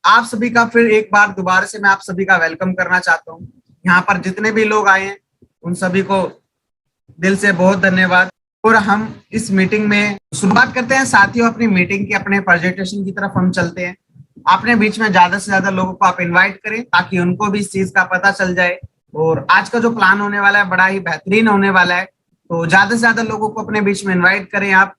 आप सभी का फिर एक बार दोबारा से मैं आप सभी का वेलकम करना चाहता हूँ। यहाँ पर जितने भी लोग आए हैं उन सभी को दिल से बहुत धन्यवाद। और हम इस मीटिंग में शुरुआत करते हैं साथियों अपनी मीटिंग की, अपने प्रेजेंटेशन की तरफ हम चलते हैं। आपने बीच में ज्यादा से ज्यादा लोगों को आप इनवाइट करें ताकि उनको भी इस चीज का पता चल जाए। और आज का जो प्लान होने वाला है बड़ा ही बेहतरीन होने वाला है, तो ज्यादा से ज्यादा लोगों को अपने बीच में इन्वाइट करें आप।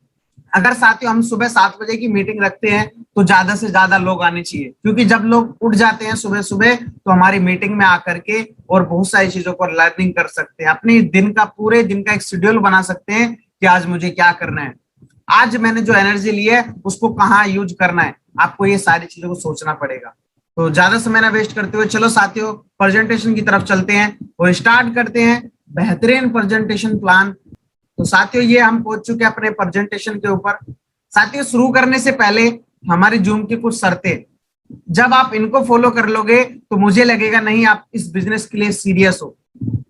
अगर साथियों हम सुबह 7 बजे की मीटिंग रखते हैं तो ज्यादा से ज्यादा लोग आने चाहिए, क्योंकि जब लोग उठ जाते हैं सुबह सुबह तो हमारी मीटिंग में आकर के और बहुत सारी चीजों को लर्निंग कर सकते हैं, अपने दिन का पूरे दिन का एक शेड्यूल बना सकते हैं कि आज मुझे क्या करना है, आज मैंने जो एनर्जी ली है उसको कहाँ यूज करना है। आपको ये सारी चीजों को सोचना पड़ेगा। तो ज्यादा समय ना वेस्ट करते हुए चलो साथियों प्रेजेंटेशन की तरफ चलते हैं और स्टार्ट करते हैं बेहतरीन प्रेजेंटेशन प्लान। तो साथियों ये हम पहुंच चुके हैं अपने प्रेजेंटेशन के ऊपर। साथियों शुरू करने से पहले हमारी जूम की कुछ शर्तें, जब आप इनको फॉलो कर लोगे तो मुझे लगेगा नहीं आप इस बिजनेस के लिए सीरियस हो।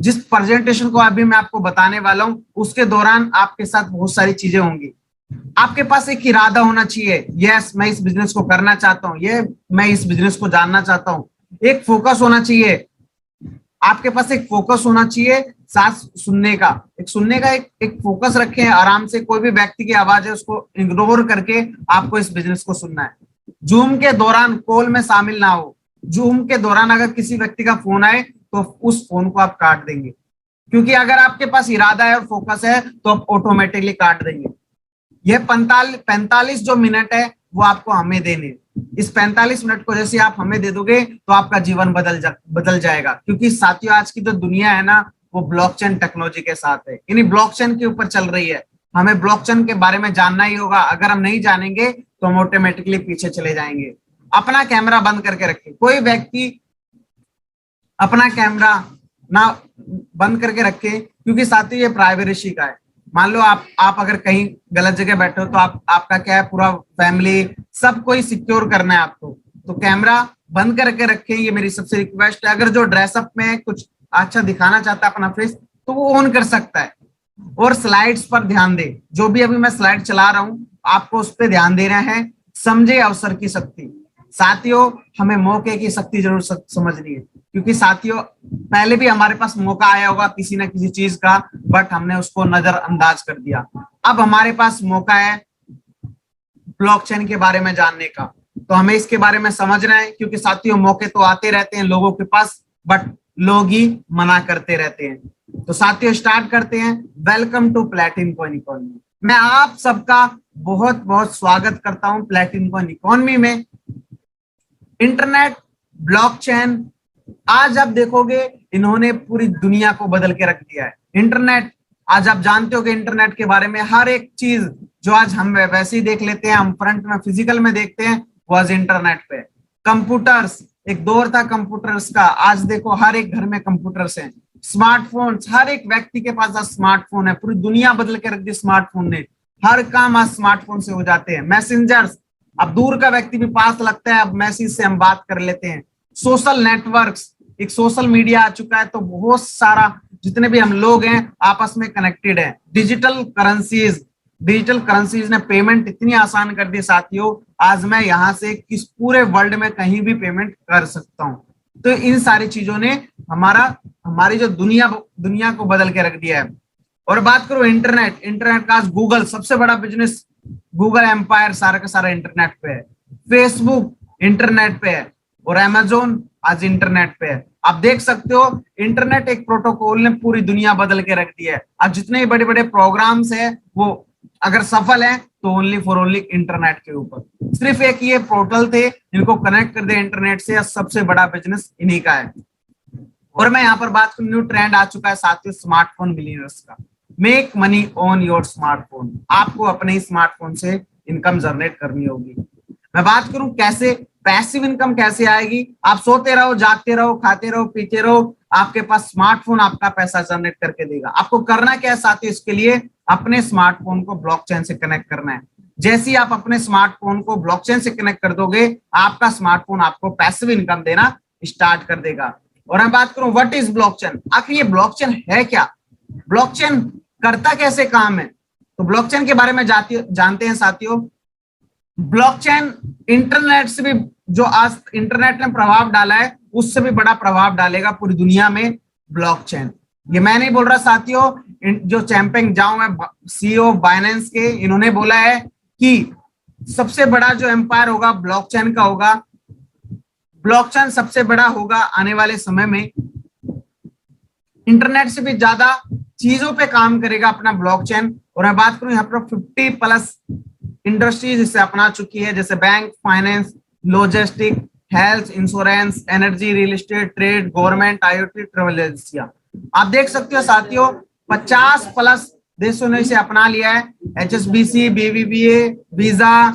जिस प्रेजेंटेशन को अभी मैं आपको बताने वाला हूं उसके दौरान आपके साथ बहुत सारी चीजें होंगी। आपके पास एक इरादा होना चाहिए, यस मैं इस बिजनेस को करना चाहता हूँ, ये मैं इस बिजनेस को जानना चाहता हूँ। एक फोकस होना चाहिए, आपके पास एक फोकस होना चाहिए। साथ सुनने का एक फोकस रखें। आराम से कोई भी व्यक्ति की आवाज है उसको इग्नोर करके आपको इस बिजनेस को सुनना है। जूम के दौरान कॉल में शामिल ना हो। जूम के दौरान अगर किसी व्यक्ति का फोन आए तो उस फोन को आप काट देंगे, क्योंकि अगर आपके पास इरादा है और फोकस है तो आप ऑटोमेटिकली काट देंगे। यह 45 जो मिनट है वो आपको हमें देने। इस 45 मिनट को जैसे आप हमें दे दोगे तो आपका जीवन बदल जाएगा, क्योंकि साथियों आज की जो दुनिया है ना वो ब्लॉकचेन टेक्नोलॉजी के साथ है, यानी ब्लॉकचेन के ऊपर चल रही है। हमें ब्लॉकचेन के बारे में जानना ही होगा। अगर हम नहीं जानेंगे तो हम ऑटोमेटिकली पीछे चले जाएंगे। अपना कैमरा बंद करके रखें। कोई व्यक्ति अपना कैमरा ना बंद करके रखे, क्योंकि साथियों ये प्राइवेसी का है। मान लो आप अगर कहीं गलत जगह बैठे हो तो आपका क्या है, पूरा फैमिली सब कोई सिक्योर करना है आपको, तो कैमरा बंद करके रखें। ये मेरी सबसे रिक्वेस्ट है। अगर जो ड्रेसअप में कुछ अच्छा दिखाना चाहता है अपना फेस तो वो ऑन कर सकता है। और स्लाइड्स पर ध्यान दे। जो भी अभी मैं स्लाइड चला रहा हूं आपको उस पर ध्यान देना है। समझे अवसर की शक्ति। साथियों हमें मौके की शक्ति जरूर समझनी है, क्योंकि साथियों पहले भी हमारे पास मौका आया होगा किसी ना किसी चीज का, बट हमने उसको नजरअंदाज कर दिया। अब हमारे पास मौका है ब्लॉकचेन के बारे में जानने का, तो हमें इसके बारे में समझना है, क्योंकि साथियों मौके तो आते रहते हैं लोगों के पास, बट लोग ही मना करते रहते हैं। तो साथियों स्टार्ट करते हैं। Welcome to platinum coin economy. मैं आप सबका बहुत बहुत स्वागत करता हूं प्लैटिनम कॉइन इकोनॉमी में। इंटरनेट, ब्लॉकचेन, आज आप देखोगे इन्होंने पूरी दुनिया को बदल के रख दिया है। इंटरनेट, आज आप जानते हो कि इंटरनेट के बारे में हर एक चीज जो आज हम वैसे ही देख लेते हैं, हम फ्रंट में फिजिकल में देखते हैं, वो आज इंटरनेट पे। कंप्यूटर्स, एक दौर था कंप्यूटर्स का, आज देखो हर एक घर में कंप्यूटर्स हैं। स्मार्टफोन्स, हर एक व्यक्ति के पास आज स्मार्टफोन है। पूरी दुनिया बदल के रख दी स्मार्टफोन ने। हर काम आज स्मार्टफोन से हो जाते हैं। मैसेंजर्स, अब दूर का व्यक्ति भी पास लगता है, अब मैसेज से हम बात कर लेते हैं। सोशल नेटवर्क्स, एक सोशल मीडिया आ चुका है, तो बहुत सारा जितने भी हम लोग हैं आपस में कनेक्टेड है। डिजिटल करेंसीज ने पेमेंट इतनी आसान कर दी साथियों, आज मैं यहाँ से किस पूरे वर्ल्ड में कहीं भी पेमेंट कर सकता हूँ। तो इन सारी चीजों ने हमारी जो दुनिया को बदल के रख दिया है। और बात करो इंटरनेट का, आज गूगल सबसे बड़ा बिजनेस, गूगल एम्पायर सारा का सारा इंटरनेट पे है। फेसबुक इंटरनेट पे है और अमेज़न आज इंटरनेट पे है। आप देख सकते हो इंटरनेट एक प्रोटोकॉल ने पूरी दुनिया बदल के रख दी है। आज जितने बड़े बड़े प्रोग्राम्स है वो अगर सफल है तो ओनली इंटरनेट के ऊपर। सिर्फ एक ये पोर्टल थे इनको कनेक्ट कर दे इंटरनेट से, सबसे बड़ा बिजनेस इन्हीं का है। और मैं यहाँ पर बात करूं, न्यू ट्रेंड आ चुका है साथियों स्मार्टफोन मिलियनर्स का। Make money on your smartphone. आपको अपने ही स्मार्टफोन से इनकम जनरेट करनी होगी। मैं बात करूं कैसे पैसिव इनकम कैसे आएगी। आप सोते रहो, जागते रहो, खाते रहो, पीते रहो, आपके पास स्मार्टफोन आपका पैसा जनरेट करके देगा। आपको करना क्या है साथियों, इसके लिए अपने स्मार्टफोन को ब्लॉकचेन से कनेक्ट करना है। जैसे ही आप अपने स्मार्टफोन को ब्लॉकचेन से कनेक्ट कर दोगे, आपका स्मार्टफोन आपको पैसिव इनकम देना स्टार्ट कर देगा। और मैं बात करूं व्हाट इज ब्लॉकचेन, आखिर ये ब्लॉकचेन है क्या, ब्लॉकचेन करता कैसे काम है, तो ब्लॉकचेन के बारे में जानते हैं साथियों। ब्लॉकचेन इंटरनेट से भी, जो आज इंटरनेट ने प्रभाव डाला है उससे भी बड़ा प्रभाव डालेगा पूरी दुनिया में ब्लॉकचेन। ये मैं नहीं बोल रहा साथियों, जो चैंपिंग जाओ है सीईओ बाइनेंस के, इन्होंने बोला है कि सबसे बड़ा जो एम्पायर होगा ब्लॉकचेन का होगा। ब्लॉकचेन सबसे बड़ा होगा आने वाले समय में, इंटरनेट से भी ज्यादा चीजों पे काम करेगा अपना ब्लॉकचेन। और मैं बात करूं यहाँ पर 50+ इंडस्ट्रीज इसे अपना चुकी है, जैसे bank, finance, logistic, health, insurance, energy, real estate, trade, government, IoT, travel एजेंसियां। आप देख सकते हो साथियों 50+ देशों ने इसे अपना लिया है। HSBC, BBVA, Visa,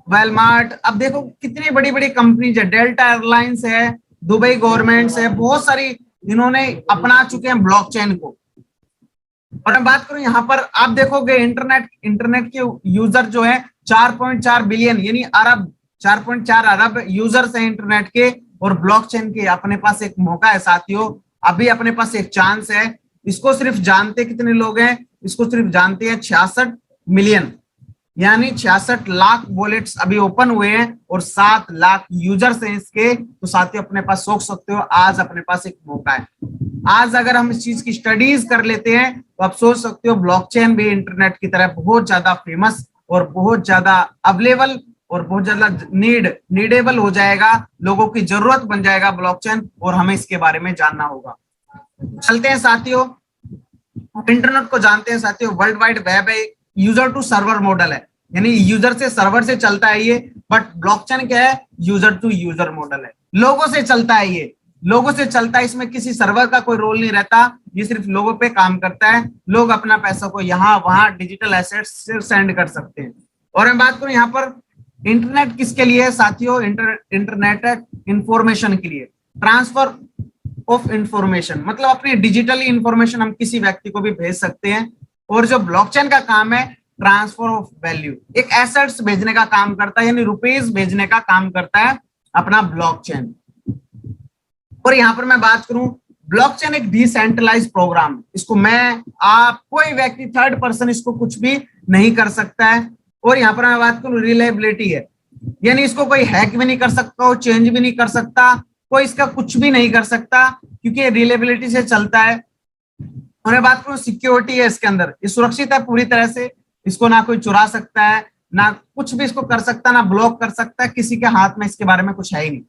Walmart. अब देखो कितनी बड़ी बड़ी कंपनीज है, डेल्टा एयरलाइंस है, दुबई गवर्नमेंट है, बहुत सारी इन्होंने अपना चुके हैं ब्लॉकचेन को। और मैं बात करूं यहाँ पर आप देखोगे इंटरनेट के यूजर जो है 4.4 बिलियन यानी अरब, 4.4 अरब यूजर्स हैं इंटरनेट के। और ब्लॉकचेन के अपने पास एक मौका है साथियों, अभी अपने पास एक चांस है। इसको सिर्फ जानते कितने लोग हैं, इसको सिर्फ जानते हैं 66 मिलियन, यानी 66 लाख वॉलेट्स अभी ओपन हुए हैं और 7 लाख यूजर्स हैं इसके। तो साथियों अपने पास सोच सकते हो आज अपने पास एक मौका है। आज अगर हम इस चीज की स्टडीज कर लेते हैं तो आप सोच सकते हो ब्लॉकचेन भी इंटरनेट की तरह बहुत ज्यादा फेमस और बहुत ज्यादा अवेलेबल और बहुत ज्यादा नीडेबल हो जाएगा, लोगों की जरूरत बन जाएगा ब्लॉकचेन, और हमें इसके बारे में जानना होगा। चलते हैं साथियों, इंटरनेट को जानते हैं साथियों। वर्ल्ड वाइड वेब है, यूजर टू सर्वर मॉडल है, यानी यूजर से सर्वर से चलता है ये। बट ब्लॉकचेन क्या है, यूजर टू यूजर मॉडल है, लोगों से चलता है ये, लोगों से चलता है। इसमें किसी सर्वर का कोई रोल नहीं रहता, ये सिर्फ लोगों पे काम करता है। लोग अपना पैसा को यहाँ वहां डिजिटल एसेट्स से सेंड कर सकते हैं। और मैं बात करूं यहाँ पर इंटरनेट किसके लिए है साथियों, इंटरनेट इंफॉर्मेशन के लिए, ट्रांसफर ऑफ इंफॉर्मेशन, मतलब अपनी डिजिटली इंफॉर्मेशन हम किसी व्यक्ति को भी भेज सकते हैं। और जो ब्लॉकचेन का काम है ट्रांसफर ऑफ वैल्यू, एक एसेट्स भेजने का काम करता है, यानी रुपीज भेजने का काम करता है अपना ब्लॉकचेन। और यहां पर मैं बात करूं, ब्लॉकचेन एक डिसेंट्रलाइज्ड प्रोग्राम, इसको मैं आप कोई व्यक्ति थर्ड पर्सन इसको कुछ भी नहीं कर सकता है। और यहां पर मैं बात करूं रिलायबिलिटी है, यानी इसको कोई हैक भी नहीं कर सकता, चेंज भी नहीं कर सकता, कोई इसका कुछ भी नहीं कर सकता, क्योंकि ये रिलायबिलिटी से चलता है। और मैं बात करूं सिक्योरिटी है इसके अंदर, ये सुरक्षित है पूरी तरह से, इसको ना कोई चुरा सकता है, ना कुछ भी इसको कर सकता है, ना ब्लॉक कर सकता है, किसी के हाथ में इसके बारे में कुछ है ही नहीं।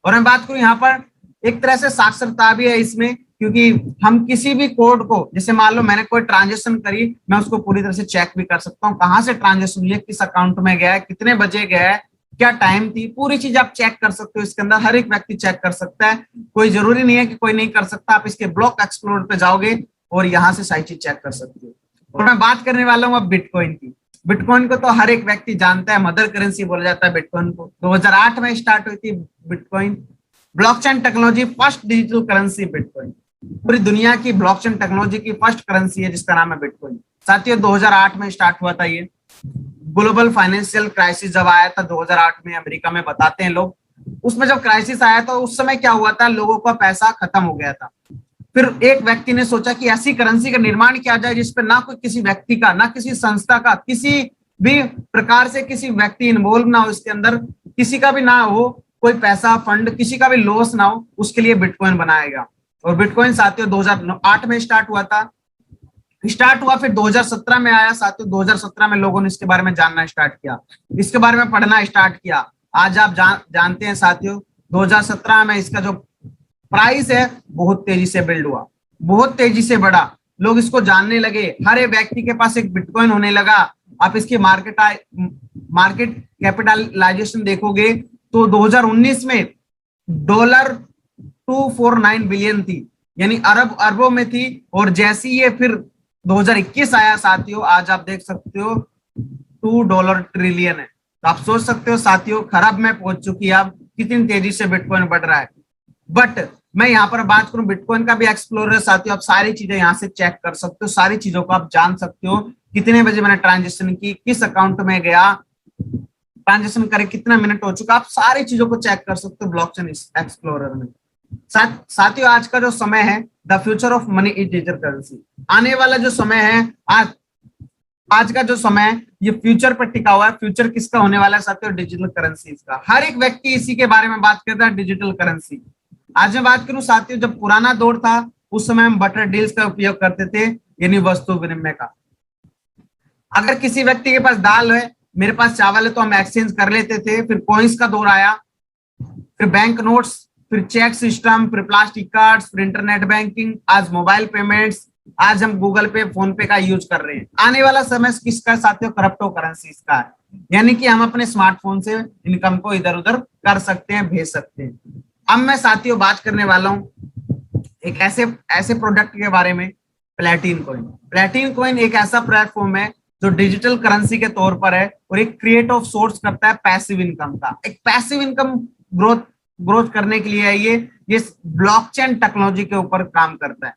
और मैं बात करूं यहाँ पर एक तरह से साक्षरता भी है इसमें, क्योंकि हम किसी भी कोड को, जैसे मान लो मैंने कोई ट्रांजेक्शन करी, मैं उसको पूरी तरह से चेक भी कर सकता हूँ, कहाँ से ट्रांजेक्शन हुई है, किस अकाउंट में गया है, कितने बजे गया है, क्या टाइम थी, पूरी चीज आप चेक कर सकते हो इसके अंदर। हर एक व्यक्ति चेक कर सकता है, कोई जरूरी नहीं है कि कोई नहीं कर सकता। आप इसके ब्लॉक एक्सप्लोर पे जाओगे और यहाँ से सारी चीज चेक कर सकते हो। और मैं बात करने वाला हूँ अब बिटकॉइन की। बिटकॉइन को तो हर एक व्यक्ति जानता है, मदर करेंसी बोला जाता है बिटकॉइन को। 2008 में स्टार्ट हुई थी bitcoin, blockchain technology first digital currency bitcoin, पूरी दुनिया की ब्लॉकचेन टेक्नोलॉजी की फर्स्ट करेंसी है जिसका नाम है बिटकॉइन। साथियों 2008 में स्टार्ट हुआ था ये। ग्लोबल फाइनेंशियल क्राइसिस जब आया था 2008 में अमेरिका में, बताते हैं लोग, उसमें जब क्राइसिस आया था उस समय क्या हुआ था, लोगों का पैसा खत्म हो गया था। फिर एक व्यक्ति ने सोचा कि ऐसी करेंसी का निर्माण किया जाए जिसपे ना कोई किसी व्यक्ति का, ना किसी संस्था का, किसी भी प्रकार से किसी व्यक्ति इन्वॉल्व ना हो इसके अंदर, किसी का भी ना हो कोई पैसा फंड, किसी का भी लॉस ना हो, उसके लिए बिटकॉइन बनाया गया। और बिटकॉइन साथियों 2008 में स्टार्ट हुआ, फिर 2017 में आया साथियों। 2017 में लोगों ने इसके बारे में जानना स्टार्ट किया, इसके बारे में पढ़ना स्टार्ट किया। आज आप जानते हैं साथियों 2017 में इसका जो प्राइस है बहुत तेजी से बिल्ड हुआ, बहुत तेजी से बढ़ा, लोग इसको जानने लगे, हर एक व्यक्ति के पास एक बिटकॉइन होने लगा। आप इसकी मार्केट कैपिटलाइजेशन देखोगे तो 2019 में $249 बिलियन थी, यानी अरबों में थी। और जैसी ये फिर 2021 आया साथियों, आज आप देख सकते हो $2 ट्रिलियन है। तो आप सोच सकते हो साथियों खरब में पहुंच चुकी है, अब कितनी तेजी से बिटकॉइन बढ़ रहा है। बट मैं यहाँ पर बात करूं बिटकॉइन का भी एक्सप्लोरर साथियों, आप सारी चीजें यहाँ से चेक कर सकते हो, सारी चीजों को आप जान सकते हो, कितने बजे मैंने ट्रांजेक्शन की, किस अकाउंट में गया, ट्रांजेक्शन करे, कितना मिनट हो चुका, आप सारी चीजों को चेक कर सकते हो ब्लॉकचेन एक्सप्लोरर में। साथियों आज का जो समय है, the future of money is digital currency, आने वाला जो समय है, आज का जो समय है ये फ्यूचर पर टिका हुआ है। फ्यूचर किसका होने वाला है साथियों? डिजिटल करेंसी का। हर एक व्यक्ति इसी के बारे में बात करता है, डिजिटल करेंसी। आज मैं बात करूं साथियों, जब पुराना दौर था उस समय हम बटर डील्स का उपयोग करते थे, यानी वस्तु विनिमय का। अगर किसी व्यक्ति के पास दाल है, मेरे पास चावल है, तो हम एक्सचेंज कर लेते थे। फिर कॉइन्स का दौर आया, फिर बैंक नोट्स, फिर चेक सिस्टम, फिर प्लास्टिक कार्ड्स, फिर इंटरनेट बैंकिंग, आज मोबाइल पेमेंट्स, आज हम गूगल पे, फोन पे का यूज कर रहे हैं। आने वाला समय किसका साथियों? क्रिप्टो करेंसी का है, यानी कि हम अपने स्मार्टफोन से इनकम को इधर उधर कर सकते हैं, भेज सकते हैं। अब मैं साथियों बात करने वाला हूं एक ऐसे ऐसे प्रोडक्ट के बारे में, प्लेटिन कॉइन। प्लेटिन कॉइन एक ऐसा प्लेटफॉर्म है जो डिजिटल करेंसी के तौर पर है और एक क्रिएट ऑफ सोर्स करता है पैसिव इनकम का। एक पैसिव इनकम ग्रोथ करने के लिए है ये ब्लॉकचेन टेक्नोलॉजी के ऊपर काम करता है,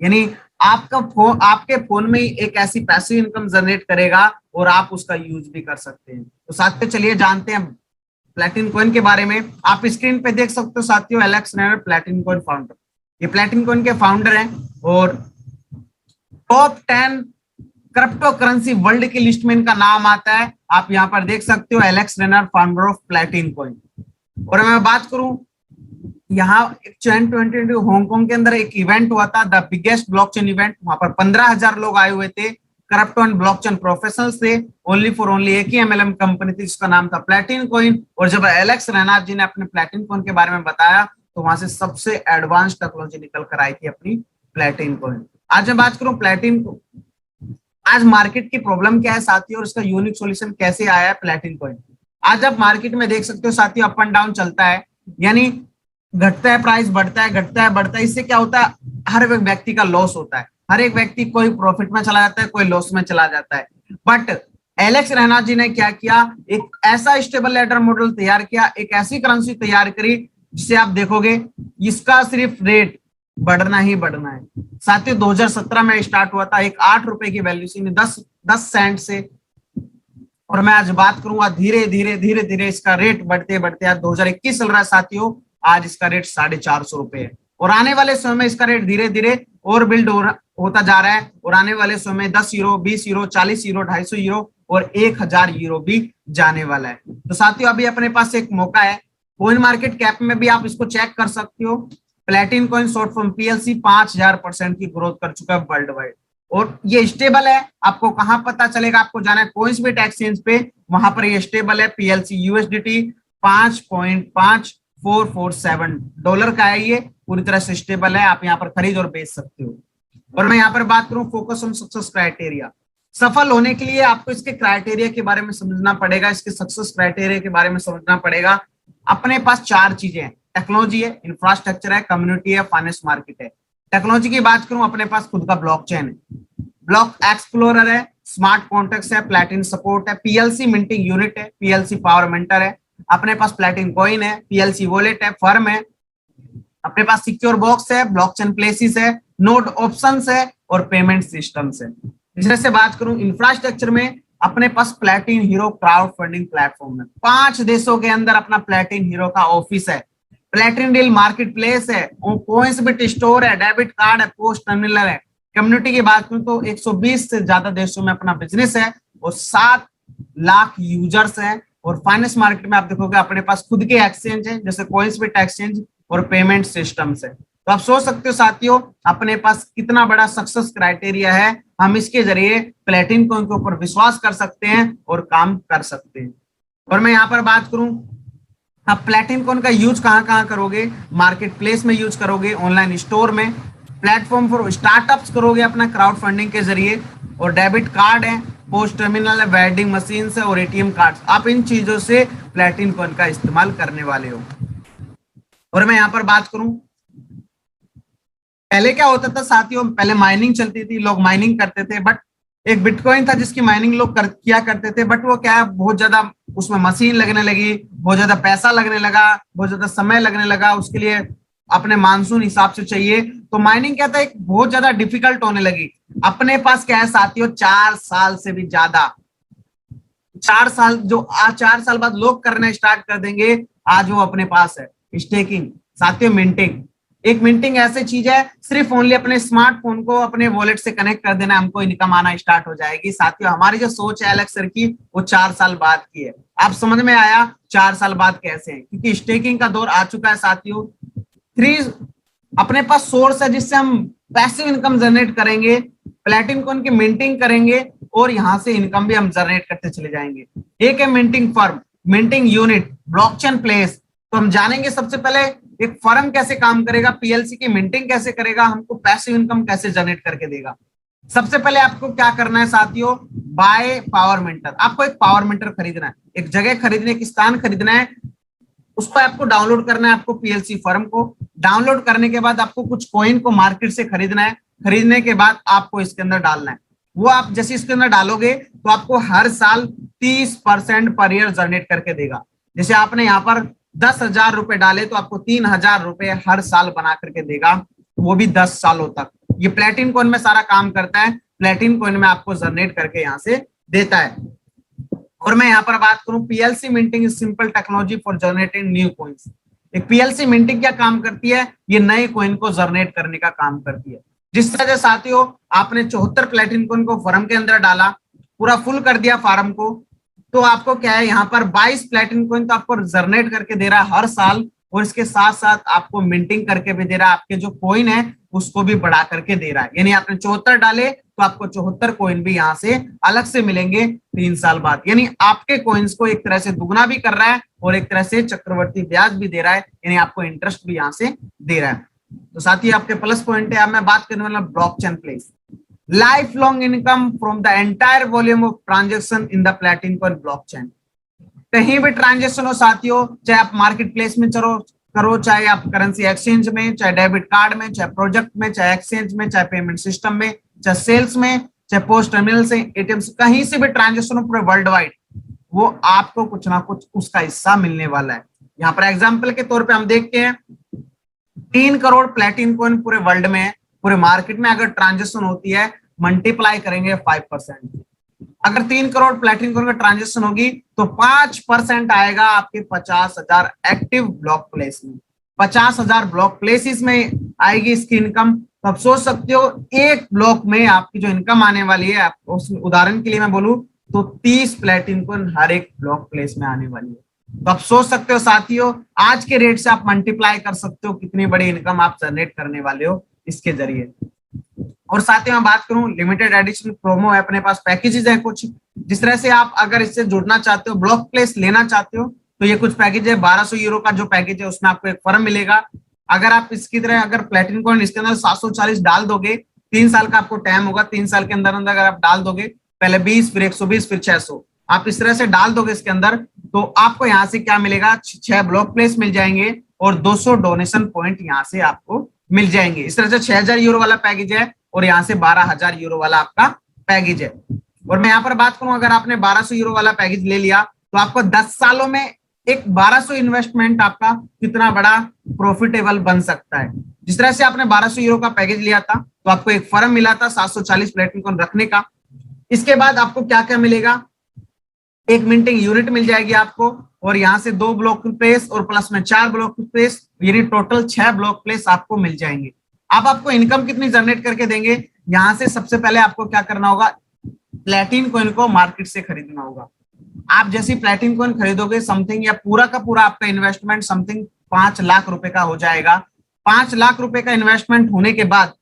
यानी आपके फोन में ही एक ऐसी पैसिव इनकम जनरेट करेगा और आप उसका यूज भी कर सकते हैं। तो साथियों चलिए जानते हैं प्लेटिन कॉइन के बारे में। आप स्क्रीन पे देख सकते हो साथियों, एलेक्स रेनर प्लेटिन कॉइन फाउंडर, ये प्लेटिन कॉइन के फाउंडर हैं और टॉप 10 क्रिप्टो करेंसी वर्ल्ड की लिस्ट में इनका नाम आता है। आप यहाँ पर देख सकते हो, Alex Rainer founder of Platincoin. और मैं बात करूं, यहाँ 2022 हांगकांग के अंदर एक इवेंट हुआ था, द बिगेस्ट ब्लॉकचेन इवेंट। वहां पर 15,000 लोग आए हुए थे, क्रिप्टो एंड ब्लॉकचेन प्रोफेशनल्स थे। ओनली एक ही एमएलएम कंपनी थी जिसका नाम था प्लेटिन कॉइन। और जब एलेक्स रेनार जी ने अपने प्लेटिन कॉइन के बारे में बताया तो वहां से सबसे एडवांस टेक्नोलॉजी निकल कर आई थी अपनी प्लेटिन कॉइन। आज मैं बात करूं प्लेटिन को, आज मार्केट की प्रॉब्लम क्या है साथियों और इसका यूनिक सॉल्यूशन कैसे आया है प्लेटिन कॉइन। आज आप मार्केट में देख सकते हो साथियों, अप एंड डाउन चलता है, यानी घटता है प्राइस, बढ़ता है, घटता है, बढ़ता है। इससे क्या होता है? हर व्यक्ति का लॉस होता है। हर एक व्यक्ति कोई प्रॉफिट में चला जाता है, कोई लॉस में चला जाता है। बट एलेक्स रेना जी ने क्या किया? एक ऐसा स्टेबल लैडर मॉडल तैयार किया, एक ऐसी करेंसी तैयार करी जिसे आप देखोगे इसका सिर्फ रेट बढ़ना ही बढ़ना है। साथियों 2017 में स्टार्ट हुआ था, एक 8 रुपए की वैल्यू से 10 सेंट से, और मैं आज बात करूंगा धीरे धीरे इसका रेट बढ़ते बढ़ते आज 2021 चल रहा है साथियों, आज इसका रेट 450 रुपए है। और आने वाले समय में इसका रेट धीरे धीरे और बिल्ड होता जा रहा है और आने वाले समय में 10 यूरो, 20 यूरो, 40 यूरो, 250 यूरो और 1000 यूरो भी जाने वाला है। तो साथियों अभी अपने पास एक मौका है, कॉइन मार्केट कैप में भी आप इसको चेक कर सकते हो। प्लेटिन कॉइन शॉर्ट फॉर्म पीएलसी 5000% की ग्रोथ कर चुका है वर्ल्ड वाइड और ये स्टेबल है। आपको कहां पता चलेगा? आपको जाना है कोइंसबेट एक्सचेंज पे, वहां पर ये स्टेबल है। पीएलसी यूएसडीटी 5.5447 डॉलर का है, ये पूरी तरह से स्टेबल है। आप यहाँ पर खरीद और बेच सकते हो। और मैं यहाँ पर बात करूं फोकस ऑन सक्सेस क्राइटेरिया, सफल होने के लिए आपको इसके क्राइटेरिया के बारे में समझना पड़ेगा, इसके सक्सेस क्राइटेरिया के बारे में समझना पड़ेगा। अपने पास 4 चीजें हैं, टेक्नोलॉजी है, इंफ्रास्ट्रक्चर है, कम्युनिटी है, फाइनेंस मार्केट है। टेक्नोलॉजी की बात करूं, अपने पास खुद का ब्लॉकचेन है, ब्लॉक एक्सप्लोरर है, स्मार्ट कॉन्ट्रैक्ट्स है, प्लेटिन सपोर्ट है, पीएलसी मिंटिंग यूनिट है, पीएलसी पावर मिंटर है, अपने पास प्लेटिन कॉइन है, पीएलसी वॉलेट है, फर्म है, अपने पास सिक्योर बॉक्स है, ब्लॉकचेन प्लेसेस है, नोड ऑप्शंस है और पेमेंट सिस्टम्स है। इस तरह से बात करूं इंफ्रास्ट्रक्चर में, अपने पास प्लेटिन हीरो क्राउड फंडिंग प्लेटफॉर्म है, 5 देशों के अंदर अपना प्लेटिन हीरो का ऑफिस है, प्लेटिन डील मार्केट प्लेस है, कोइंसबेट स्टोर है, डेबिट कार्ड है, पोस्ट टर्मिनल है। कम्युनिटी की बात करूं तो 120 से ज्यादा देशों में अपना बिजनेस है और 7 लाख यूजर्स हैं। और फाइनेंस मार्केट में आप देखोगे अपने पास खुद के एक्सचेंज है, जैसे कोइंसबेट एक्सचेंज और पेमेंट सिस्टम्स है। तो आप सोच सकते हो साथियों अपने पास कितना बड़ा सक्सेस क्राइटेरिया है, हम इसके जरिए प्लेटिन कॉइन के ऊपर विश्वास कर सकते हैं और काम कर सकते हैं। और मैं यहाँ पर बात करूं, आप प्लेटिन कॉइन का यूज कहाँ करोगे? मार्केट प्लेस में यूज करोगे, ऑनलाइन स्टोर में, प्लेटफॉर्म फॉर स्टार्टअप्स करोगे अपना क्राउड फंडिंग के जरिए, और डेबिट कार्ड है, पोस्ट टर्मिनल है, वेंडिंग मशीन है और एटीएम कार्ड, आप इन चीजों से प्लेटिन कॉइन का इस्तेमाल करने वाले हो। और मैं यहाँ पर बात करूं, पहले क्या होता था साथियों, पहले माइनिंग चलती थी, लोग माइनिंग करते थे, बट एक बिटकॉइन था जिसकी माइनिंग लोग किया करते थे, बट वो क्या बहुत ज्यादा उसमें मशीन लगने लगी, बहुत ज्यादा पैसा लगने लगा, बहुत ज्यादा समय लगने लगा, उसके लिए अपने मानसून हिसाब से चाहिए, तो माइनिंग क्या था एक बहुत ज्यादा डिफिकल्ट होने लगी। अपने पास क्या है साथियों, 4 साल से भी ज्यादा, 4 साल जो आज 4 साल बाद लोग करना स्टार्ट कर देंगे, आज वो अपने पास है स्टेकिंग, साथियों मिंटिंग। एक मिंटिंग ऐसी चीज है, सिर्फ ओनली अपने स्मार्टफोन को अपने वॉलेट से कनेक्ट कर देना, हमको इनकम आना स्टार्ट हो जाएगी। साथियों, हमारी जो सोच है एलेक्स सर की, वो 4 साल बाद की है। आप समझ में आया 4 साल बाद कैसे है, क्योंकि स्टेकिंग का दौर आ चुका है साथियों। 3 अपने पास सोर्स है जिससे हम पैसिव इनकम जनरेट करेंगे, प्लेटिन कॉइन की मिंटिंग करेंगे और यहां से इनकम भी हम जनरेट करते चले जाएंगे। एक है minting firm, minting unit, blockchain place. तो हम जानेंगे सबसे पहले एक फर्म कैसे काम करेगा, पीएलसी की मिंटिंग कैसे करेगा, हमको पैसिव इनकम कैसे जनरेट करके देगा। सबसे पहले आपको क्या करना है साथियों, बाय पावर मिंटर। आपको एक पावर मिंटर खरीदना है, एक जगह खरीदने, एक स्थान खरीदना है, उसको आपको डाउनलोड करना है। आपको पीएलसी फर्म को डाउनलोड करने के बाद आपको कुछ कॉइन को मार्केट से खरीदना है। खरीदने के बाद आपको इसके अंदर डालना है। वो आप जैसे इसके अंदर डालोगे तो आपको हर साल 30% पर ईयर जनरेट करके देगा। जैसे आपने यहाँ पर 10,000 रुपए डाले तो आपको 3,000 रुपए हर साल बना करके देगा, वो भी 10 सालों तक। ये प्लेटिन कॉइन में सारा काम करता है, प्लेटिन कॉइन में आपको जनरेट करके यहाँ से देता है। और मैं यहाँ पर बात करूं, PLC minting is simple technology for generating new coins. एक पीएलसी मिंटिंग क्या काम करती है, ये नए कॉइन को जनरेट करने का काम करती है। जिस तरह से साथियों आपने 74 प्लेटिन कॉइन को फर्म के अंदर डाला, पूरा फुल कर दिया फार्म को, तो आपको क्या है यहाँ पर 22 प्लेटिन कॉइन तो आपको जनरेट करके दे रहा है हर साल, और इसके साथ साथ आपको मिंटिंग करके भी दे रहा है। आपके जो कॉइन है उसको भी बढ़ा करके दे रहा है। यानी आपने 74 डाले तो आपको 74 कॉइन भी यहाँ से अलग से मिलेंगे 3 साल बाद। यानी आपके कॉइन्स को एक तरह से दुगना भी कर रहा है और एक तरह से चक्रवर्ती ब्याज भी दे रहा है, यानी आपको इंटरेस्ट भी यहाँ से दे रहा है। तो साथ ही आपके प्लस पॉइंट है। अब मैं बात करने वाला blockchain place, life long income from the entire volume of transaction in the प्लेटिन coin blockchain. कहीं भी ट्रांजेक्शन हो साथियों, चाहे आप मार्केट प्लेस में करो, चाहे आप करेंसी एक्सचेंज में, चाहे डेबिट कार्ड में, चाहे प्रोजेक्ट में, चाहे एक्सचेंज में, चाहे पेमेंट सिस्टम में, चाहे सेल्स में, चाहे पोस्ट टर्मिनल से, एटीएम से, कहीं से भी ट्रांजेक्शन हो पूरे वर्ल्ड वाइड, वो आपको कुछ ना कुछ उसका हिस्सा मिलने वाला है। यहाँ पर एग्जाम्पल के तौर पर हम देखते हैं 3 करोड़ प्लेटिन कॉइन पूरे वर्ल्ड में, पूरे मार्केट में अगर ट्रांजेक्शन होती है, मल्टीप्लाई करेंगे 5%। अगर 3 करोड़ प्लेटिन कॉइन का ट्रांजेक्शन होगी तो 5% आएगा आपके 50,000 एक्टिव ब्लॉक प्लेस में। 50,000 ब्लॉक प्लेसेस में आएगी इसकी इनकम। तो आप सोच सकते हो एक ब्लॉक में आपकी जो इनकम आने वाली है, उस उदाहरण के लिए मैं बोलूं तो 30 प्लेटिन कॉइन हर एक ब्लॉक प्लेस में आने वाली है। तो आप सोच सकते हो साथियों, आज के रेट से आप मल्टीप्लाई कर सकते हो कितनी बड़ी इनकम आप जनरेट करने वाले हो इसके जरिए। और साथ ही मैं बात करूं, लिमिटेड एडिशन प्रोमो है, अपने पास पैकेजेस है कुछ। जिस तरह से आप अगर इससे जुड़ना चाहते हो, ब्लॉक प्लेस लेना चाहते हो, तो ये कुछ पैकेज है। 1200 यूरो का जो पैकेज है उसमें आपको एक फर्म मिलेगा। अगर आप इसकी तरह अगर प्लेटिन कॉइन इसके अंदर 740 डाल दोगे, 3 साल का आपको टाइम होगा, 3 साल के अंदर अंदर अगर आप डाल दोगे, पहले 20 फिर 120 फिर 600, आप इस तरह से डाल दोगे इसके अंदर, तो आपको यहाँ से क्या मिलेगा, 6 ब्लॉक प्लेस मिल जाएंगे और 200 डोनेशन पॉइंट यहाँ से आपको मिल जाएंगे। इस तरह से 6,000 यूरो वाला पैकेज है और यहाँ से 12,000 यूरो वाला आपका पैकेज है। और मैं यहाँ पर बात करूं, अगर आपने 1200 यूरो वाला पैकेज ले लिया तो आपको 10 सालों में एक 1200 इन्वेस्टमेंट आपका कितना बड़ा प्रॉफिटेबल बन सकता है। जिस तरह से आपने 1200 यूरो का पैकेज लिया था तो आपको एक फर्म मिला था 740 प्लेटिन कॉइन रखने का। इसके बाद आपको क्या क्या मिलेगा, एक मिंटिंग यूनिट मिल जाएगी आपको, और यहाँ से 2 ब्लॉक प्लेस और प्लस में 4 ब्लॉक प्लेस, यानी टोटल 6 ब्लॉक प्लेस आपको मिल जाएंगे। अब आपको इनकम कितनी जनरेट करके देंगे, यहां से सबसे पहले आपको क्या करना होगा, प्लेटिन कॉइन को मार्केट से खरीदना होगा। आप जैसे प्लेटिन कॉइन खरीदोगे समथिंग, या पूरा का पूरा आपका इन्वेस्टमेंट समथिंग 5 लाख रुपए का हो जाएगा। 5 लाख रुपए का इन्वेस्टमेंट होने के बाद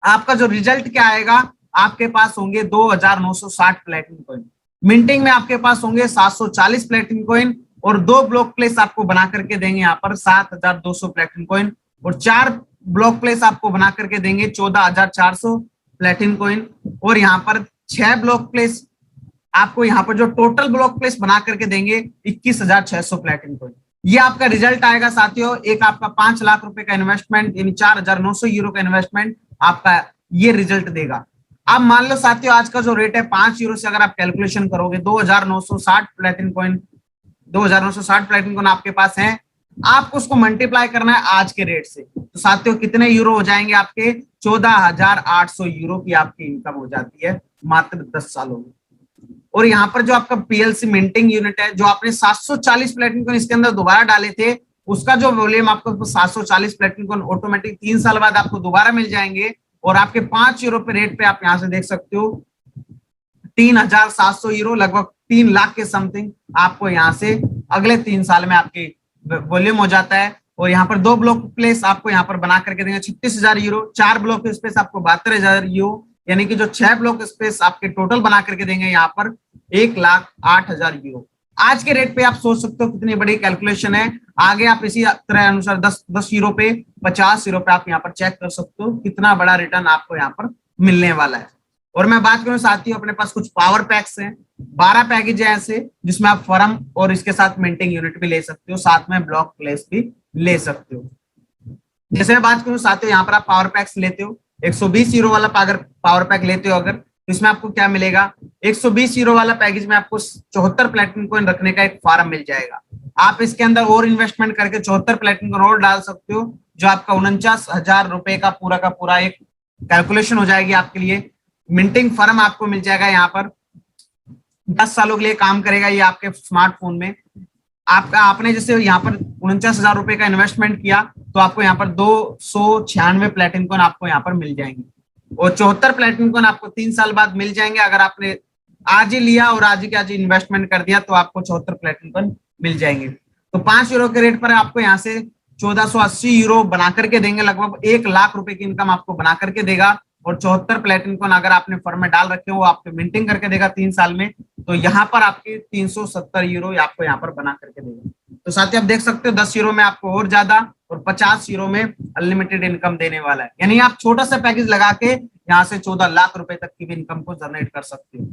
आपका जो रिजल्ट क्या आएगा, आपके पास होंगे 2,960 प्लेटिन कॉइन। मिंटिंग में आपके पास होंगे 740 प्लेटिन कॉइन, और 2 ब्लॉक प्लेस आपको बना करके देंगे यहाँ पर 7,200 प्लेटिन कॉइन, और 4 ब्लॉक प्लेस आपको बना करके देंगे 14,400 प्लेटिन कॉइन, और यहाँ पर 6 ब्लॉक प्लेस आपको यहाँ पर जो टोटल ब्लॉक प्लेस बना करके देंगे 21,600 प्लेटिन कॉइन। ये आपका रिजल्ट आएगा साथियों। एक आपका 5 लाख रुपए का इन्वेस्टमेंट यानी 4,900 यूरो का इन्वेस्टमेंट आपका ये रिजल्ट देगा। अब मान लो साथियों आज का जो रेट है 5 यूरो से अगर आप कैलकुलेशन करोगे 2,960 प्लेटिन कॉइन, 2,960 प्लेटिन कॉइन आपके पास है, आपको उसको मल्टीप्लाई करना है आज के रेट से। तो साथियों कितने यूरो हो जाएंगे आपके, 14,800 यूरो की आपकी इनकम हो जाती है मात्र 10 सालों में। और यहाँ पर जो आपका पीएलसी मिंटिंग यूनिट है, जो आपने 740 प्लेटिन कॉइन इसके अंदर दोबारा डाले थे, उसका जो वॉल्यूम आपको 740 प्लेटिनम कॉइन ऑटोमेटिक 3 साल बाद आपको दोबारा मिल जाएंगे। और आपके 5 यूरो पे रेट पे आप यहाँ से देख सकते हो 3,700 यूरो, लगभग 3 लाख के समथिंग आपको यहाँ से अगले 3 साल में आपकी वॉल्यूम हो जाता है। और यहाँ पर 2 ब्लॉक प्लेस आपको यहाँ पर बना करके देंगे 36,000 यूरो, 4 ब्लॉक स्पेस आपको 72,000 यूरो, यानी कि जो 6 ब्लॉक स्पेस आपके टोटल बना करके देंगे यहाँ पर 1,08,000 यूरो। आज के रेट पे आप सोच सकते हो कितनी बड़ी कैलकुलेशन है। आगे आप इसी तरह अनुसार 10 यूरो पे, 50 यूरो पे आप यहाँ पर चेक कर सकते हो कितना बड़ा रिटर्न आपको यहाँ पर मिलने वाला है। और मैं बात करूं साथियों, अपने पास कुछ पावर पैक्स हैं, 12 पैकेज है ऐसे जिसमें आप फर्म और इसके साथ मिंटिंग यूनिट भी ले सकते हो, साथ में ब्लॉक प्लेस भी ले सकते हो। जैसे मैं बात करूं साथियों, यहाँ पर आप पावर पैक्स लेते हो 120 यूरो वाला अगर पावर पैक लेते हो अगर, तो इसमें आपको क्या मिलेगा, 120 यूरो वाला पैकेज में आपको 74 प्लेटिनम कॉइन रखने का एक फार्म मिल जाएगा। आप इसके अंदर और इन्वेस्टमेंट करके 74 प्लेटिनम कॉइन और डाल सकते हो, जो आपका 49,000 रुपए का पूरा एक कैलकुलेशन हो जाएगी आपके लिए। मिंटिंग फर्म आपको मिल जाएगा यहाँ पर, 10 सालों के लिए काम करेगा ये आपके स्मार्टफोन में। आपने जैसे यहाँ पर 49,000 रुपए का इन्वेस्टमेंट किया तो आपको यहाँ पर 296 प्लेटिनम कॉइन आपको यहाँ पर मिल जाएंगे। और 74 प्लेटिनम कॉइन आपको 3 साल बाद मिल जाएंगे। अगर आपने आज ही लिया और आज ही इन्वेस्टमेंट कर दिया तो आपको 74 प्लेटिनम कॉइन मिल जाएंगे। तो 5 यूरो के रेट पर आपको यहाँ से 1480 यूरो बना करके देंगे, लगभग 1 लाख रुपए की इनकम आपको बना करके देगा। और 74 प्लेटिनम कॉइन अगर आपने फर्म में डाल रखे हो वो आपको मिंटिंग करके देगा 3 साल में, तो यहाँ पर आपके 370 यूरो आपको यहाँ पर बना करके देगा। तो साथ ही आप देख सकते हो 10 यूरो में आपको और ज्यादा और 50 यूरो में अनलिमिटेड इनकम देने वाला है। यानी आप छोटा सा पैकेज लगा के यहाँ से 14 लाख रुपए तक की भी इनकम को जनरेट कर सकते हो।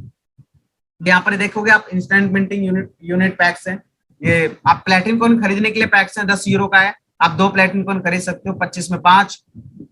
यहाँ पर देखोगे आप इंस्टेंट मिंटिंग यूनिट पैक्स है, ये आप प्लेटिनम कॉइन खरीदने के लिए पैक्स है, 10 यूरो का है, आप 2 प्लेटिनम कॉइन खरीद सकते हो, 25 में 5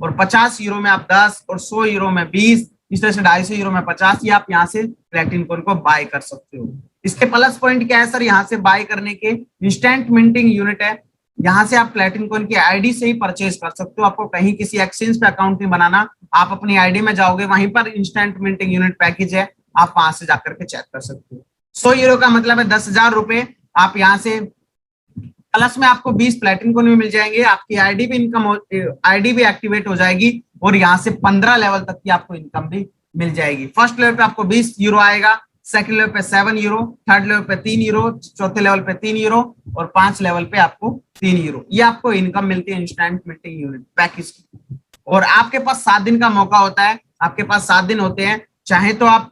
और 50 यूरो में आप 10 और 100 यूरो में 20, इस तरह से 250 यूरो में 50, ये आप यहाँ से प्लेटिनम कॉइन को बाय कर सकते हो। इसके प्लस पॉइंट क्या है सर, यहाँ से बाय करने के इंस्टेंट मिंटिंग यूनिट है, यहाँ से आप प्लेटिनम कॉइन की आईडी से ही परचेज कर सकते हो। आपको कहीं किसी एक्सचेंज पे अकाउंट नहीं बनाना, आप अपनी आईडी में जाओगे, वहीं पर इंस्टेंट मिंटिंग यूनिट पैकेज है, आप वहां से जाकर के चेक कर सकते हो। 100 यूरो का मतलब है 10,000 रुपए, आप यहाँ से प्लस में आपको 20 प्लेटिनम कॉइन भी मिल जाएंगे, आपकी आईडी भी एक्टिवेट हो जाएगी और यहाँ से 15 लेवल तक की आपको इनकम भी मिल जाएगी। फर्स्ट लेवल पे आपको 20 यूरो आएगा, सेकंड लेवल पे 7 यूरो, थर्ड लेवल पे 3 यूरो, चौथे लेवल पे 3 यूरो और 5 लेवल पे आपको 3 यूरो। ये आपको इनकम मिलती है इंस्टेंट मिंटिंग यूनिट पैकेज की। और आपके पास 7 दिन का मौका होता है, आपके पास 7 दिन होते हैं। चाहे तो आप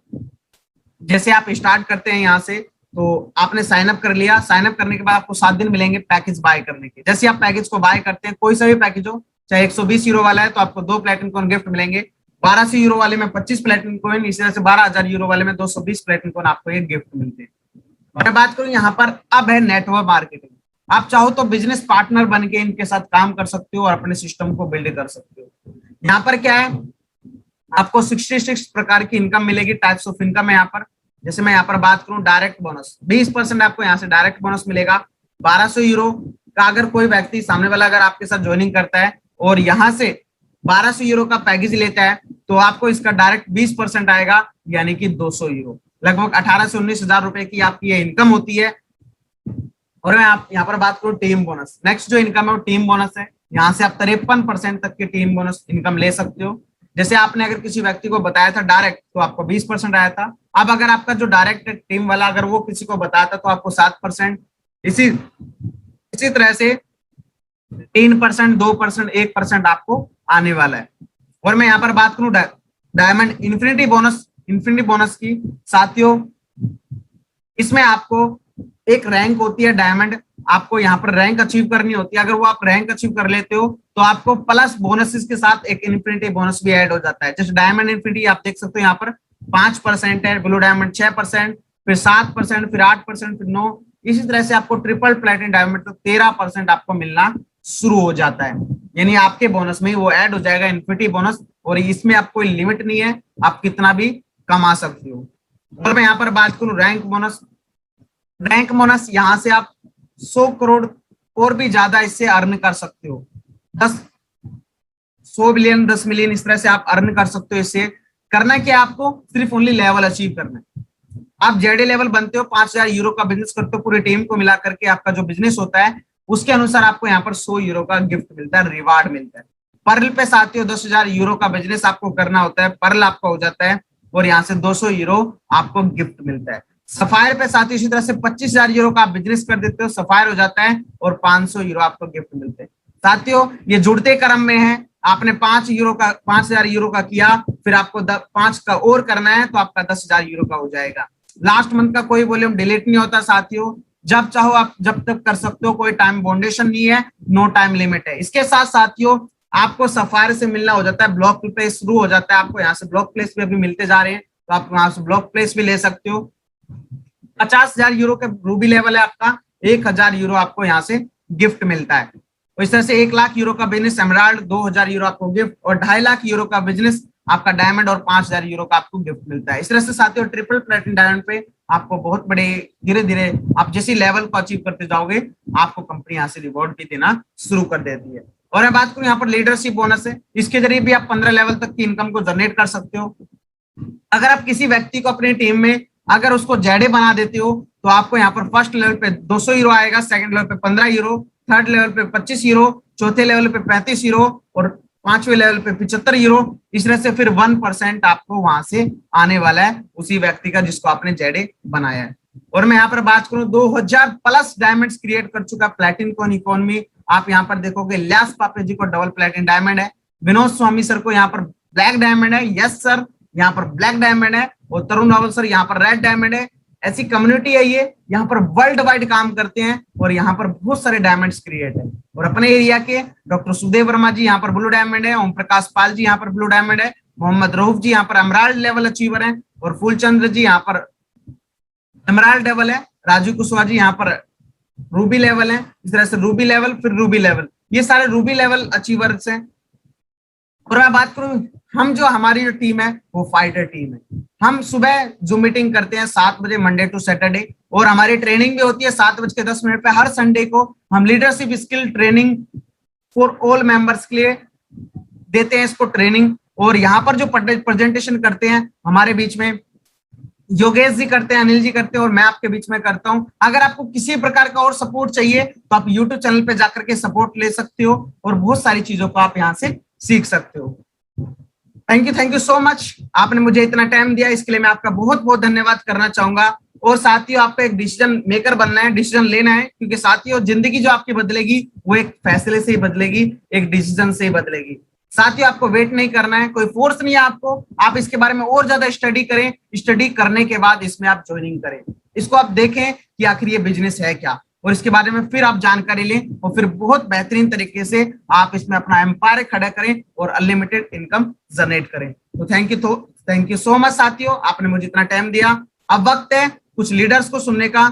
जैसे आप स्टार्ट करते हैं यहाँ से, तो आपने साइन अप कर लिया, साइन अप करने के बाद आपको 7 दिन मिलेंगे पैकेज बाय करने के। जैसे आप पैकेज को बाय करते हैं, कोई सा भी पैकेज हो, चाहे 120 यूरो वाला है तो आपको 2 प्लेटिनम कॉइन गिफ्ट मिलेंगे, 1200 यूरो वाले में 25 प्लेटिनम कॉइन, इसी तरह से 12,000 यूरो वाले में 220 प्लेटिनम कॉइन आपको एक गिफ्ट मिलते हैं। मैं बात करूं यहाँ पर अब है नेटवर्क मार्केटिंग। आप चाहो तो बिजनेस पार्टनर बन के इनके साथ काम कर सकते हो और अपने सिस्टम को बिल्ड कर सकते हो। यहाँ पर क्या है, आपको 66 प्रकार की इनकम मिलेगी, टाइप्स ऑफ इनकम है यहाँ पर। जैसे मैं यहाँ पर बात करूं डायरेक्ट बोनस, 20% आपको यहाँ से डायरेक्ट बोनस मिलेगा। 1200 यूरो का अगर कोई व्यक्ति सामने वाला अगर आपके साथ ज्वाइनिंग करता है और यहाँ से 1200 यूरो का पैकेज लेता है तो आपको इसका डायरेक्ट 20% आएगा, यानी कि 200 यूरो, लगभग 18 से 19,000 रुपए की आपकी ये इनकम होती है। और मैं आप यहाँ पर बात करूं टीम बोनस, नेक्स्ट जो इनकम है वो टीम बोनस है। यहाँ से आप 53% तक की टीम बोनस इनकम ले सकते हो। जैसे आपने अगर किसी व्यक्ति को बताया था डायरेक्ट तो आपको 20% आया था, अब अगर आपका जो डायरेक्ट टीम वाला अगर वो किसी को बताया था तो आपको 7%, इसी तरह से 3%, 2%, 1% आपको आने वाला है। और मैं यहाँ पर बात करूं डायमंड इन्फिनिटी बोनस की, साथियों इसमें आपको एक रैंक होती है डायमंड, आपको यहाँ पर रैंक अचीव करनी होती है। अगर वो आप रैंक अचीव कर लेते हो तो आपको प्लस बोनसेस के साथ एक इन्फिनिटी बोनस भी ऐड हो जाता है। जैसे डायमंड इन्फिनिटी आप देख सकते हो यहाँ पर 5% है, ब्लू डायमंड 6%, फिर 7%, फिर 8%, फिर 9, इसी तरह से आपको ट्रिपल प्लेटिनम डायमंड तो 13% आपको मिलना शुरू हो जाता है। यानी आपके बोनस में वो ऐड हो जाएगा इन्फिनिटी बोनस, और इसमें आप कोई लिमिट नहीं है, आप कितना भी कमा सकते हो। और मैं यहाँ पर बात करूं रैंक बोनस यहाँ से आप 100 करोड़ और भी ज्यादा इससे अर्न कर सकते हो। 100 बिलियन, 10 मिलियन, इस तरह से आप अर्न कर सकते हो। इससे करना क्या, आपको सिर्फ ओनली लेवल अचीव करना है। आप जेडे लेवल बनते हो, 5,000 यूरो का बिजनेस करते हो, पूरी टीम को मिला करके आपका जो बिजनेस होता है उसके अनुसार आपको यहाँ पर 100 यूरो का गिफ्ट मिलता है, रिवार्ड मिलता है। पर्ल पे साथियों 10,000 यूरो का बिजनेस आपको करना होता है, पर्ल आपका हो जाता है और यहाँ से 200 यूरो आपको गिफ्ट मिलता है। सफायर पे साथियों इसी तरह से 25,000 यूरो का आप बिजनेस कर देते हो, सफायर हो जाता है और 500 यूरो आपको गिफ्ट मिलते हैं। साथियों ये जुड़ते क्रम में है, आपने 5,000 यूरो का किया, फिर आपको 5 का और करना है तो आपका 10,000 यूरो का हो जाएगा। लास्ट मंथ का कोई वॉल्यूम डिलीट नहीं होता साथियों, जब चाहो आप जब तक कर सकते हो, कोई टाइम बाउंडेशन नहीं है, नो टाइम लिमिट है। इसके साथ साथियों आपको सफायर से मिलना हो जाता है, ब्लॉक प्लेस शुरू हो जाता है, आपको यहाँ से ब्लॉक प्लेस भी अभी मिलते जा रहे हैं, तो आप यहाँ से ब्लॉक प्लेस भी ले सकते हो। 50,000 यूरो के रूबी लेवल है आपका, 1,000 यूरो आपको यहाँ से गिफ्ट मिलता है। तो इस तरह से 1,00,000 यूरो का बिजनेस एमराल्ड, 2,000 यूरो आपको गिफ्ट, और 2.5 लाख यूरो का बिजनेस आपका डायमंड, और 5,000 यूरो का आपको गिफ्ट मिलता है। इस तरह से साथियों ट्रिपल प्लेटिनम डायमंड पे आपको बहुत बड़े धीरे धीरे आप जैसी लेवल को अचीव करते जाओगे, आपको कंपनी यहाँ से रिवॉर्ड भी देना शुरू कर देती है। और मैं बात करूं यहाँ पर लीडरशिप बोनस है, इसके जरिए भी आप 15 लेवल तक की इनकम को जनरेट कर सकते हो। अगर आप किसी व्यक्ति को अपनी टीम में अगर उसको जेडे बना देते हो तो आपको यहाँ पर फर्स्ट लेवल पे 200 यूरो आएगा, सेकंड लेवल पे 15 यूरो, थर्ड लेवल पे 25 यूरो, चौथे लेवल पे 35 यूरो और 5वें लेवल पे 75 यूरो। इस तरह से फिर 1% आपको वहां से आने वाला है उसी व्यक्ति का जिसको आपने जेडे बनाया है। और मैं यहाँ पर बात करूं 2000 प्लस डायमंड्स क्रिएट कर चुका प्लेटिन कॉइन इकोनॉमी। आप यहाँ पर देखोगे ल्यास पापे जी को डबल प्लेटिन डायमंड है, विनोद स्वामी सर को यहाँ पर ब्लैक डायमंड है, यस सर यहाँ पर ब्लैक डायमंड है, और तरुण रावल सर यहाँ पर रेड डायमंड है। ऐसी कम्युनिटी है ये, यहाँ पर वर्ल्ड वाइड काम करते हैं और यहाँ पर बहुत सारे डायमंड्स क्रिएट है। और अपने एरिया के डॉक्टर सुदेव वर्मा जी यहाँ पर ब्लू डायमंड है, ओम प्रकाश पाल जी यहाँ पर ब्लू डायमंड है, मोहम्मद रऊफ जी यहाँ पर एमराल्ड लेवल अचीवर है, और फूलचंद्र जी यहाँ पर एमराल्ड लेवल है, राजू कुशवाहा जी यहाँ पर रूबी लेवल है। इस तरह से रूबी लेवल फिर रूबी लेवल, ये सारे रूबी लेवल अचीवर्स हैं। और मैं बात करूं हम जो हमारी जो टीम है वो फाइटर टीम है। हम सुबह जो मीटिंग करते हैं 7 बजे मंडे टू सैटरडे, और हमारी ट्रेनिंग भी होती है 7:10 पे हर संडे को। हम leadership skill training for all members के लिए देते हैं इसको ट्रेनिंग। और यहाँ पर जो प्रेजेंटेशन करते हैं हमारे बीच में योगेश जी करते हैं, अनिल जी करते हैं, और मैं आपके बीच में करता हूं। अगर आपको किसी प्रकार का और सपोर्ट चाहिए तो आप यूट्यूब चैनल पे जाकर के सपोर्ट ले सकते हो और बहुत सारी चीजों को आप यहाँ से सीख सकते हो। थैंक यू सो मच, आपने मुझे इतना टाइम दिया, इसके लिए मैं आपका बहुत बहुत धन्यवाद करना चाहूंगा। और साथियों आपको एक डिसीजन मेकर बनना है, डिसीजन लेना है, क्योंकि साथियों जिंदगी जो आपकी बदलेगी वो एक फैसले से ही बदलेगी, एक डिसीजन से ही बदलेगी। साथियों आपको वेट नहीं करना है, कोई फोर्स नहीं है आपको, आप इसके बारे में और ज्यादा स्टडी करें, स्टडी करने के बाद इसमें आप ज्वाइनिंग करें, इसको आप देखें कि आखिर ये बिजनेस है क्या, और इसके बारे में फिर आप जानकारी लें और फिर बहुत बेहतरीन तरीके से आप इसमें अपना एम्पायर खड़ा करें और अनलिमिटेड इनकम जनरेट करें। तो थैंक यू सो मच साथियों, आपने मुझे इतना टाइम दिया। अब वक्त है कुछ लीडर्स को सुनने का,